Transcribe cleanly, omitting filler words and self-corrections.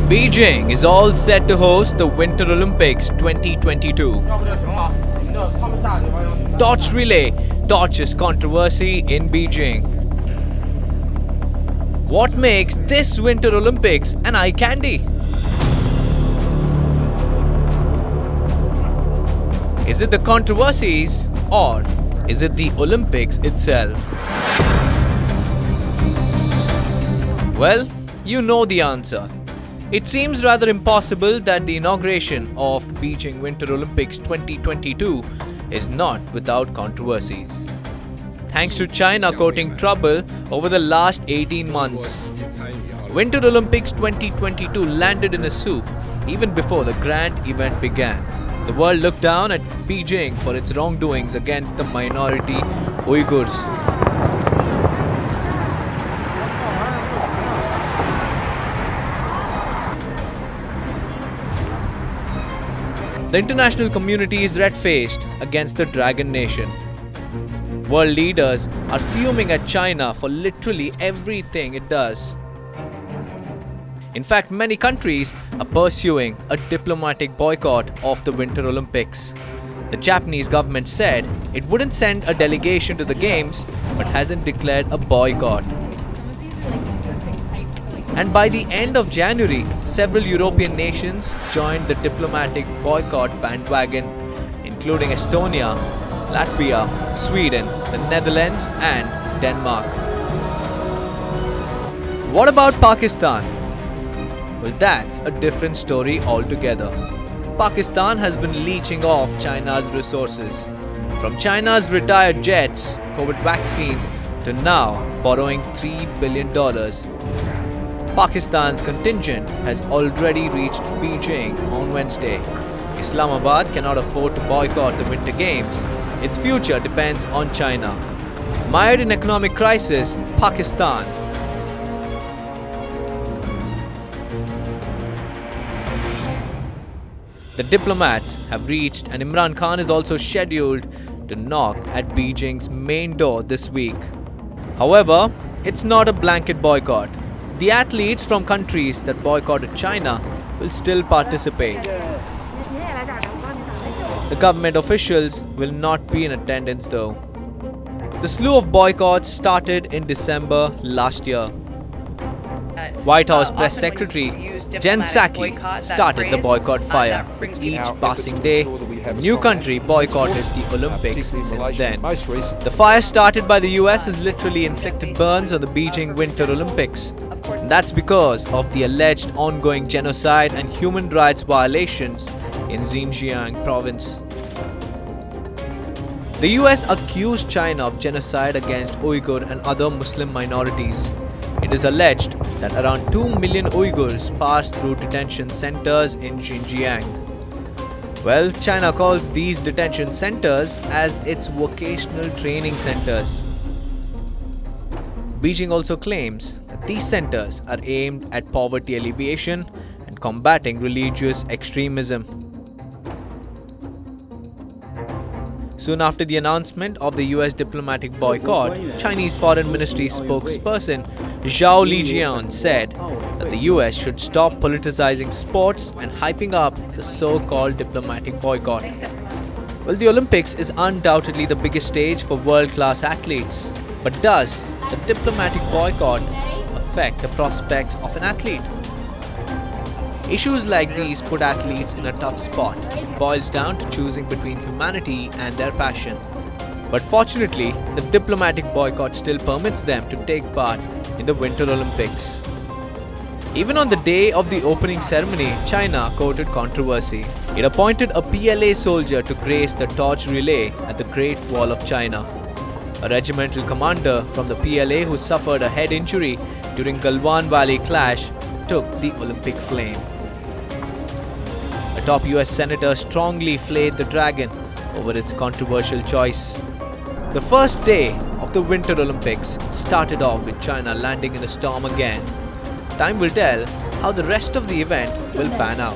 Beijing is all set to host the Winter Olympics 2022. Torch relay torches controversy in Beijing. What makes this Winter Olympics an eye candy? Is it the controversies or is it the Olympics itself? Well, you know the answer. It seems rather impossible that the inauguration of Beijing Winter Olympics 2022 is not without controversies. Thanks to China courting trouble over the last 18 months. Winter Olympics 2022 landed in a soup even before the grand event began. The world looked down at Beijing for its wrongdoings against the minority Uyghurs. The international community is red-faced against the Dragon Nation. World leaders are fuming at China for literally everything it does. In fact, many countries are pursuing a diplomatic boycott of the Winter Olympics. The Japanese government said it wouldn't send a delegation to the Games but hasn't declared a boycott. And by the end of January, several European nations joined the diplomatic boycott bandwagon, including Estonia, Latvia, Sweden, the Netherlands and Denmark. What about Pakistan? Well, that's a different story altogether. Pakistan has been leeching off China's resources. From China's retired jets, COVID vaccines, to now borrowing $3 billion. Pakistan's contingent has already reached Beijing on Wednesday. Islamabad cannot afford to boycott the Winter Games. Its future depends on China. Mired in economic crisis, Pakistan The diplomats have reached, and Imran Khan is also scheduled to knock at Beijing's main door this week. However, it's not a blanket boycott. The athletes from countries that boycotted China will still participate. The government officials will not be in attendance though. The slew of boycotts started in December last year. White House Press Secretary Jen Psaki started the boycott fire. With each passing day, a new country boycotted the Olympics since then. The fire started by the US has literally inflicted burns on the Beijing Winter Olympics. And that's because of the alleged ongoing genocide and human rights violations in Xinjiang province. The US accused China of genocide against Uyghur and other Muslim minorities. It is alleged that around 2 million Uyghurs passed through detention centers in Xinjiang. Well, China calls these detention centers as its vocational training centers. Beijing also claims that these centers are aimed at poverty alleviation and combating religious extremism. Soon after the announcement of the US diplomatic boycott, Chinese Foreign Ministry spokesperson Zhao Lijian said that the US should stop politicizing sports and hyping up the so-called diplomatic boycott. Well, the Olympics is undoubtedly the biggest stage for world-class athletes. But does the diplomatic boycott affect the prospects of an athlete? Issues like these put athletes in a tough spot. It boils down to choosing between humanity and their passion. But fortunately, the diplomatic boycott still permits them to take part in the Winter Olympics. Even on the day of the opening ceremony, China courted controversy. It appointed a PLA soldier to grace the torch relay at the Great Wall of China. A regimental commander from the PLA who suffered a head injury during Galwan Valley clash took the Olympic flame. A top US senator strongly flayed the dragon over its controversial choice. The first day of the Winter Olympics started off with China landing in a storm again. Time will tell how the rest of the event will pan out.